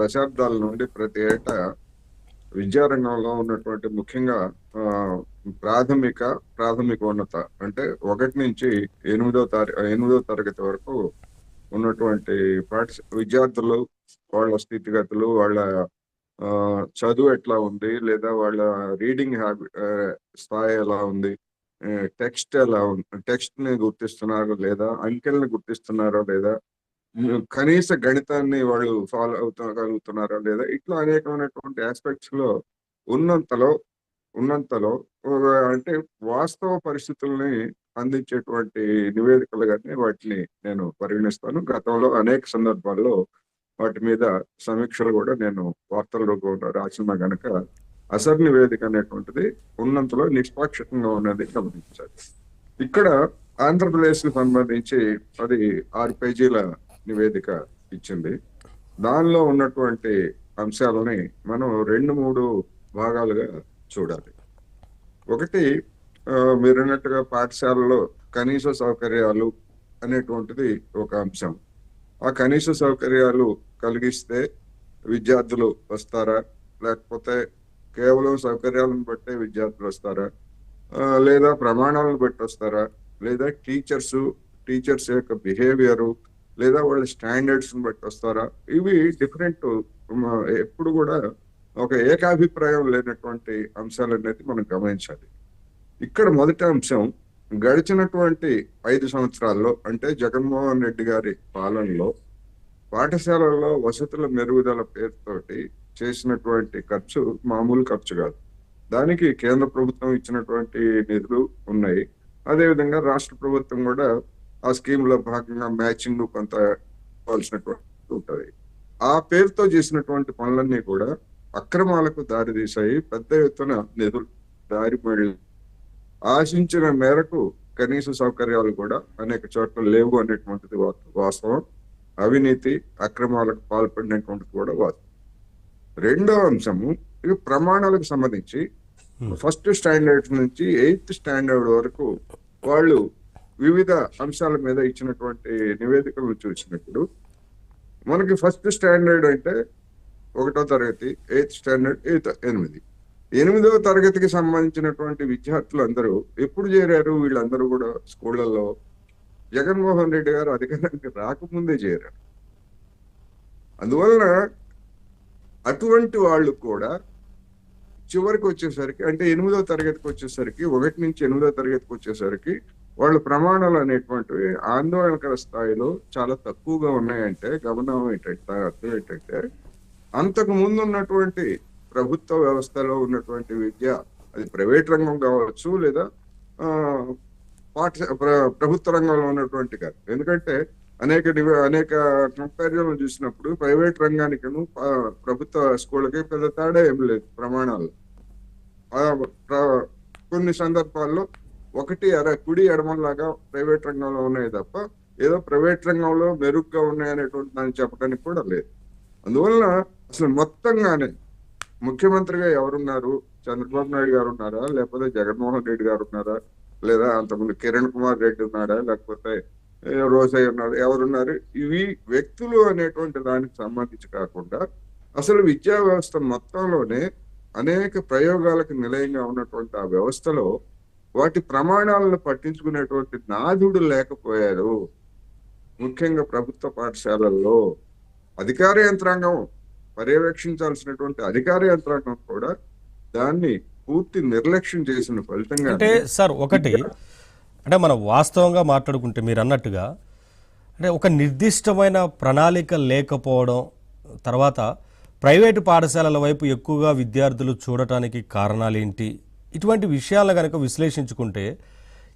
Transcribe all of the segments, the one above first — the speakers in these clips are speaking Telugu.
దశాబ్దాల నుండి ప్రతి ఏటా విద్యారంగంలో ఉన్నటువంటి ముఖ్యంగా ఆ, ప్రాథమికోన్నత అంటే 1 నుంచి 8వ తరగతి వరకు ఉన్నటువంటి విద్యార్థులు, వాళ్ళ స్థితిగతులు, వాళ్ళ ఆ, చదువు ఎట్లా ఉంది, లేదా వాళ్ళ రీడింగ్ స్థాయి ఎలా ఉంది, టెక్స్ట్ ఎలా ఉంది, టెక్స్ట్ ని గుర్తిస్తున్నారో లేదా, అంకెల్ని గుర్తిస్తున్నారో లేదా, కనీస గణితాన్ని వాళ్ళు ఫాలో అవుతగలుగుతున్నారా లేదా, ఇట్లా అనేకమైనటువంటి ఆస్పెక్ట్స్ లో ఉన్నంతలో ఉన్నంతలో అంటే వాస్తవ పరిస్థితుల్ని అందించేటువంటి నివేదికలుగానే వాటిని నేను పరిగణిస్తాను. గతంలో అనేక సందర్భాల్లో వాటి మీద సమీక్షలు కూడా నేను వార్తల రూపంలో రాసిన గనక అసలు నివేదిక అనేటువంటిది ఉన్నంతలో నిష్పాక్షికంగా ఉన్నది గమనించాలి. ఇక్కడ ఆంధ్రప్రదేశ్ కి సంబంధించి అది 6 పేజీల నివేదిక ఇచ్చింది. దానిలో ఉన్నటువంటి అంశాలని మనం 2-3 భాగాలుగా చూడాలి. ఒకటి, మీరు అన్నట్టుగా పాఠశాలలో కనీస సౌకర్యాలు అనేటువంటిది ఒక అంశం. ఆ కనీస సౌకర్యాలు కలిగిస్తే విద్యార్థులు వస్తారా, లేకపోతే కేవలం సౌకర్యాలను బట్టే విద్యార్థులు వస్తారా, లేదా ప్రమాణాలను బట్టి వస్తారా, లేదా టీచర్స్ యొక్క బిహేవియరు, లేదా వాళ్ళ స్టాండర్డ్స్ బట్టి వస్తారా, ఇవి డిఫరెంట్. ఎప్పుడు కూడా ఒక ఏకాభిప్రాయం లేనటువంటి అంశాలు అనేది మనం గమనించాలి. ఇక్కడ మొదటి అంశం, గడిచినటువంటి 5 సంవత్సరాల్లో అంటే జగన్మోహన్ రెడ్డి గారి పాలనలో పాఠశాలల్లో వసతుల మెరుగుదల పేరుతోటి చేసినటువంటి ఖర్చు మామూలు ఖర్చు కాదు. దానికి కేంద్ర ప్రభుత్వం ఇచ్చినటువంటి నిధులు ఉన్నాయి. అదేవిధంగా రాష్ట్ర ప్రభుత్వం కూడా ఆ స్కీమ్ లో భాగంగా మ్యాచింగ్ కొంత ఇవ్వాల్సినటువంటి ఉంటుంది. ఆ పేరుతో చేసినటువంటి పనులన్నీ కూడా అక్రమాలకు దారితీశాయి. పెద్ద ఎత్తున నిధులు దారి మళ్ళీ ఆశించిన మేరకు కనీస సౌకర్యాలు కూడా అనేక చోట్ల లేవు అనేటువంటిది వాస్తవం. అవినీతి అక్రమాలకు పాల్పడినటువంటిది కూడా వాస్తవం. రెండో అంశము, ఇవి ప్రమాణాలకు సంబంధించి ఫస్ట్ స్టాండర్డ్ నుంచి 8th స్టాండర్డ్ వరకు వాళ్ళు వివిధ అంశాల మీద ఇచ్చినటువంటి నివేదికలను చూసినప్పుడు మనకి ఫస్ట్ స్టాండర్డ్ అంటే 1వ తరగతి, 8th స్టాండర్డ్, 8వ తరగతికి సంబంధించినటువంటి విద్యార్థులు అందరూ ఎప్పుడు చేరారు? వీళ్ళందరూ కూడా స్కూళ్లలో జగన్మోహన్ రెడ్డి గారు అధికారానికి రాకముందే చేరారు. అందువలన అటువంటి వాళ్ళు కూడా చివరికి వచ్చేసరికి, అంటే 8వ తరగతికి వచ్చేసరికి, 1 నుంచి 8వ తరగతికి వచ్చేసరికి వాళ్ళ ప్రమాణాలు అనేటువంటివి ఆందోళనకర స్థాయిలో చాలా తక్కువగా ఉన్నాయంటే అర్థం ఏంటంటే అంతకు ముందు ఉన్నటువంటి ప్రభుత్వ వ్యవస్థలో ఉన్నటువంటి విద్య, అది ప్రైవేట్ రంగం కావచ్చు లేదా ప్రభుత్వ రంగంలో ఉన్నటువంటి కాదు. ఎందుకంటే అనేక కంపారిజన్లు చూసినప్పుడు ప్రైవేట్ రంగానికి ప్రభుత్వ స్కూళ్ళకి పెద్ద తేడా ఏం లేదు ప్రమాణాలు. కొన్ని సందర్భాల్లో కుడి ఎడమలాగా ప్రైవేట్ రంగంలో ఉన్నాయి తప్ప ఏదో ప్రైవేట్ రంగంలో మెరుగ్గా ఉన్నాయనేటువంటి దాన్ని చెప్పడానికి కూడా లేదు. అందువలన అసలు మొత్తంగానే ముఖ్యమంత్రిగా ఎవరున్నారు? చంద్రబాబు నాయుడు గారు ఉన్నారా, లేకపోతే జగన్మోహన్ రెడ్డి గారు ఉన్నారా, లేదా అంతకుముందు కిరణ్ కుమార్ రెడ్డి ఉన్నాడా, లేకపోతే రోజయ్య ఉన్నాడు, ఎవరున్నారు? ఇవి వ్యక్తులు అనేటువంటి దానికి సంబంధించి కాకుండా అసలు విద్యా వ్యవస్థ మొత్తంలోనే అనేక ప్రయోగాలకు నిలయంగా ఉన్నటువంటి ఆ వ్యవస్థలో వాటి ప్రమాణాలను పట్టించుకునేటువంటి నాథుడు లేకపోయారు. ముఖ్యంగా ప్రభుత్వ పాఠశాలల్లో అధికార యంత్రాంగం, పర్యవేక్షించాల్సినటువంటి అధికార యంత్రాంగం కూడా దాన్ని పూర్తి నిర్లక్ష్యం చేసిన ఫలితంగా. అంటే సార్ ఒకటి, అంటే మనం వాస్తవంగా మాట్లాడుకుంటే మీరు అన్నట్టుగా అంటే ఒక నిర్దిష్టమైన ప్రణాళిక లేకపోవడం, తర్వాత ప్రైవేటు పాఠశాలల వైపు ఎక్కువగా విద్యార్థులు చూడటానికి కారణాలు ఏంటి, ఇటువంటి విషయాలను కనుక విశ్లేషించుకుంటే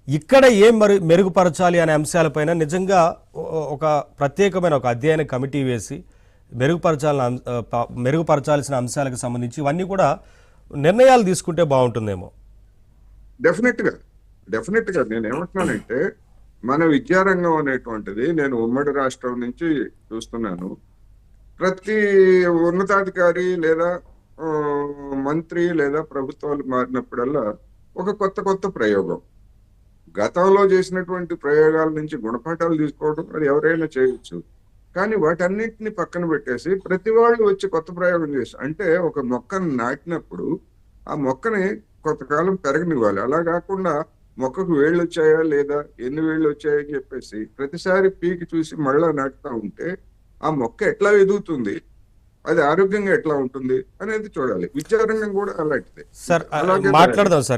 ఇక్కడ ఏం మెరుగుపరచాలి అనే అంశాలపైన నిజంగా ఒక ప్రత్యేకమైన ఒక అధ్యయన కమిటీ వేసి మెరుగుపరచాల్సిన అంశాలకు సంబంధించి ఇవన్నీ కూడా నిర్ణయాలు తీసుకుంటే బాగుంటుందేమో. డెఫినెట్ గా నేను ఏమంటున్నానంటే, మన విద్యారంగం అనేటువంటిది నేను ఉమ్మడి రాష్ట్రం నుంచి చూస్తున్నాను. ప్రతి ఉన్నతాధికారి లేదా మంత్రి లేదా ప్రభుత్వాలు మారినప్పుడల్లా ఒక కొత్త ప్రయోగం, గతంలో చేసినటువంటి ప్రయోగాల నుంచి గుణపాఠాలు తీసుకోవడం అది ఎవరైనా చేయొచ్చు. కానీ వాటన్నిటిని పక్కన పెట్టేసి ప్రతి వాళ్ళు వచ్చి కొత్త ప్రయోగం చేసి, అంటే ఒక మొక్కను నాటినప్పుడు ఆ మొక్కని కొంతకాలం పెరగనివ్వాలి. అలా కాకుండా మొక్కకు వేళ్ళు వచ్చాయా లేదా, ఎన్ని వేళ్ళు వచ్చాయని చెప్పేసి ప్రతిసారి పీకి చూసి మళ్ళా నాటుతా ఉంటే ఆ మొక్క ఎట్లా ఎదుగుతుంది, అది ఆరోగ్యంగా ఎట్లా ఉంటుంది అనేది చూడాలి. విద్యారంగం కూడా అలాంటిదే. సార్ అలాగే మాట్లాడదాం సార్